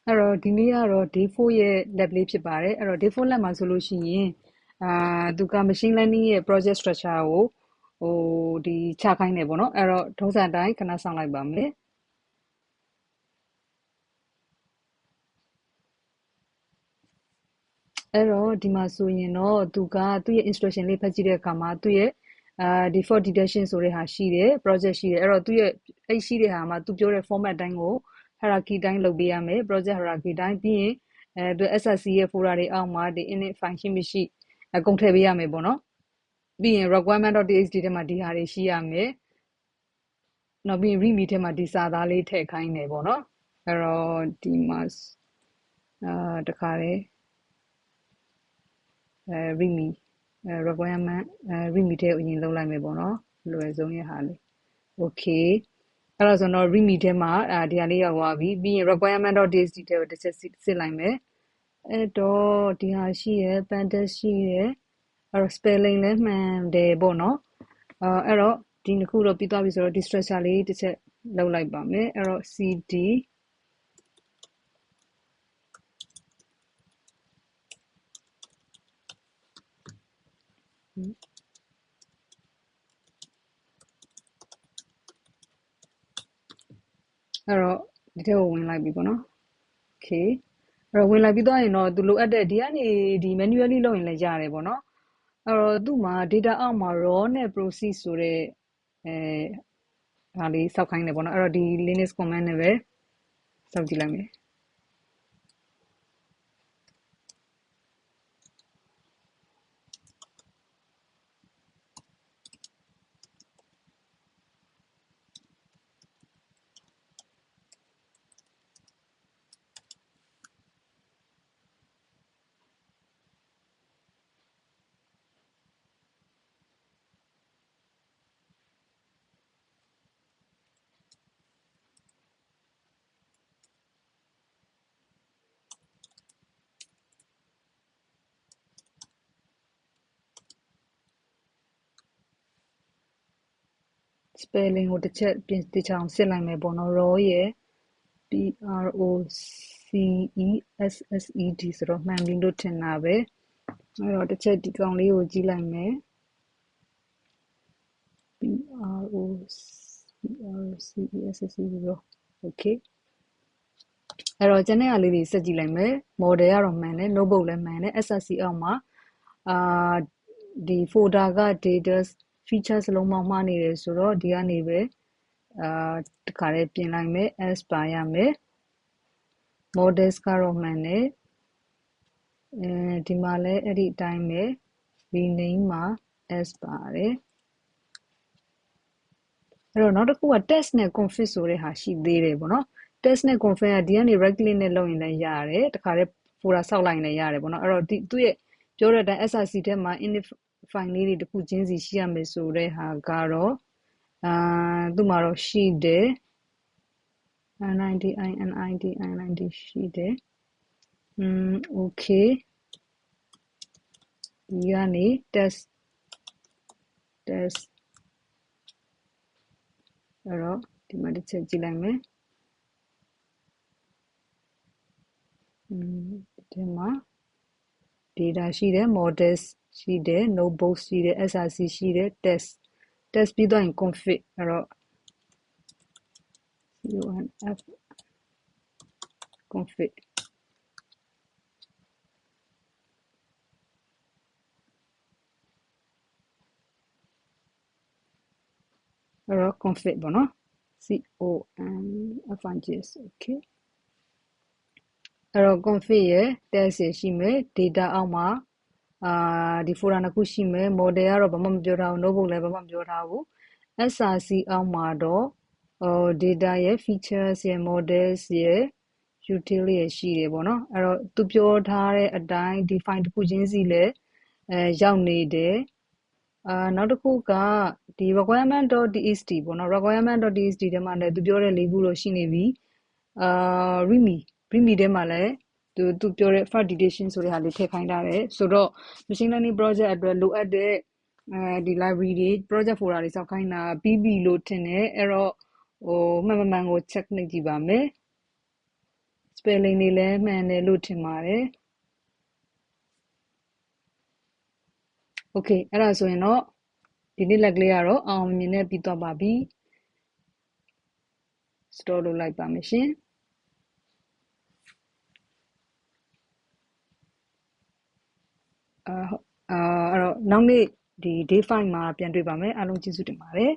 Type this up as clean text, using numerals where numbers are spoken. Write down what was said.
အဲ့တော့ဒီနေ့ကတော့ day 4ရဲ့ lab လေးဖြစ်ပါတယ်အဲ့တော့ day 4 lab မှာဆိုလို့ရှိရင်သူက machine learning ရဲ့ project structure ကိုဒီချခိုင်းတယ်ပေါ့နော်အဲ့တော့ထုံးစံအတိုင်းခဏဆောင်လိုက်ပါမယ်အဲ့တော့ဒီမှာဆိုရင်တော့သူ့ရဲ့ instruction လေးဖတ်ကြည့်တဲ့အခါမှာသူ့ရဲ့default detection ဆိုတဲ့ဟာရှိတယ် project ရှိတယ်အဲ့တော့သူ့ရဲ့အဲ့ရှိတဲ့ဟာမှာသူပြောတဲ့ format တိုင်းကို hierarchy တိုင်းလုပ်ပေးရမယ် project hierarchy တိုင်းပြီးရင်သူ SRC ရဲ့ folder တွေအောက်မှာဒီ init file ရှိမရှိအကုန်ထည့်ပေးရမယ်ပေါ့နော်ပြီးရင် requirement.txt ထဲမှာဒီဟာတွေရှိရမယ်နောက်ပြီးရင် readme ထဲမှာဒီစာသားလေးထည့်ခိုင်းတယ်ပေါ့နော်အဲ့တော့ဒီမှာတခါလေreadme requirement readme ထဲကိုအရင်လုံးလိုက်မယ်ပေါ့နော်လွယ်ဆုံးရဟာလေး okay အဲ့တော့ဆိုတော့ readme ထဲမှာဒီဟာလေးရောက်သွားပြီပြီးရင် requirement.txt ထဲကိုတစ်ချက်စစ်လိုက်မယ်အဲ့တော့ဒီဟာရှိရယ် pandas ရှိရယ်အဲ့တော့ spelling လည်းမှန်တယ်ပေါ့နော်အဲ့တော့ဒီနှစ်ခုတော့ပြီးသွားပြီဆိုတော့ဒီ structure လေးတစ်ချက်လုပ်လိုက်ပါမယ်အဲ့တော့ cd အဲ့တော့ဒီထဲကိုဝင်လိုက်ပြီပေါ့နော် okay အဲ့တော့ဝင်လိုက်ပြီးတော့ရင်တော့သူလိုအပ်တဲ့ဒီကနေဒီ manually လုပ်ရင်လည်းရတယ်ပေါ့နော်အဲ့တော့သူ့မှာ data အောက်မှာ raw နဲ့ proceed ဆိုတဲ့ဒါလေးစောက်ခိုင်းတယ်ပေါ့နော်အဲ့တော့ဒီ linux command နဲ့ပဲစောက်ကြည့်လိုက်မယ် spelling ကိုတစ်ချက်ပြင်တခြားအောင်စစ်လိုက်မယ်ပေါ့နော် raw ရယ် processed ဆိုတော့မှန်ပြီလို့ထင်တာပဲအဲ့တော့တစ်ချက်ဒီကောင်လေးကိုကြည့်လိုက်မယ် processed ဆိုတော့ okay အဲ့တော့ကျန်တဲ့ဟာလေးတွေစက်ကြည့်လိုက်မယ် model ကတော့မှန်တယ် notebook လည်းမှန်တယ် SRC အောက်မှာအာဒီ folder က data features လုံးပေါင်းမှားနေတယ်ဆိုတော့ဒီကနေပဲတခါလေးပြင်လိုက်မယ် as ပါရမယ် models ကတော့မှန်တယ်ဒီမှာလည်းအဲ့ဒီအတိုင်းပဲ rename မှာ as ပါတယ်အဲ့တော့နောက်တစ်ခုက test နဲ့ config ဆိုတဲ့ဟာရှိသေးတယ်ပေါ့နော် test နဲ့ config ကဒီကနေ right click နဲ့လုပ်ရင်လည်းရတယ်တခါလေး folder ဆောက်လိုက်ရင်လည်းရတယ်ပေါ့နော်အဲ့တော့သူ့ရဲ့ပြောတဲ့အတိုင်း SRC ထဲမှာ init file လေးတွေတစ်ခုချင်းစီရှိရမယ်ဆိုတဲ့ဟာကတော့သူ့မှာတော့ရှိတယ် NID ရှိတယ်okay ဒီကနေ test အဲ့တော့ဒီမှာတစ်ချက်ကြည့်လိုက်မယ်ဒီမှာ data ရှိတယ် models ရှိတယ် notebooks ရှိတယ် SRC ရှိတယ် test ပြီးတော့ရင် config အဲ့တော့ conf config အဲ့တော့ config ပေါ့နော် config okay အဲ့တော့ config ရဲ့ test ရရှိမယ် data အောက်မှာဒီ folder နှစ်ခုရှိမယ် model ကတော့ဘာမှမပြောထားဘူး notebook လည်းဘာမှမပြောထားဘူး SRC အောက်မှာတော့ data ရဲ့ features ရဲ့ models ရဲ့ util ရဲ့ရှိတယ်ပေါ့နော်အဲ့တော့သူပြောထားတဲ့အတိုင်းဒီ file တစ်ခုချင်းစီလည်းရောက်နေတယ်နောက်တစ်ခုကဒီ requirement.txt ပေါ့နော် requirement.txt ထဲမှာလည်းသူပြောတဲ့၄ခုလို့ရှိနေပြီreadme ထဲမှာလည်းသူပြောတဲ့ file detection ဆိုတဲ့ဟာလေးထည့်ခိုင်းထားတယ်ဆိုတော့ machine learning project အတွက်လိုအပ်တဲ့ဒီ library တွေ project folder တွေစောက်ခိုင်းတာပြီးပြီလို့ထင်တယ်အဲ့တော့မှန်မှန်ကို check နှိပ်ကြည့်ပါမယ် spelling တွေလည်းမှန်တယ်လို့ထင်ပါတယ် okay အဲ့ဒါဆိုရင်တော့ဒီနေ့လက်ကလေးကတော့အောင်မြင်နဲ့ပြီးသွားပါပြီ store လုပ်လိုက်ပါမယ်ရှင်အဲ့တော့နောက်နေ့ဒီ day 5မှာပြန်တွေ့ပါမယ်အားလုံးကျေးဇူးတင်ပါတယ်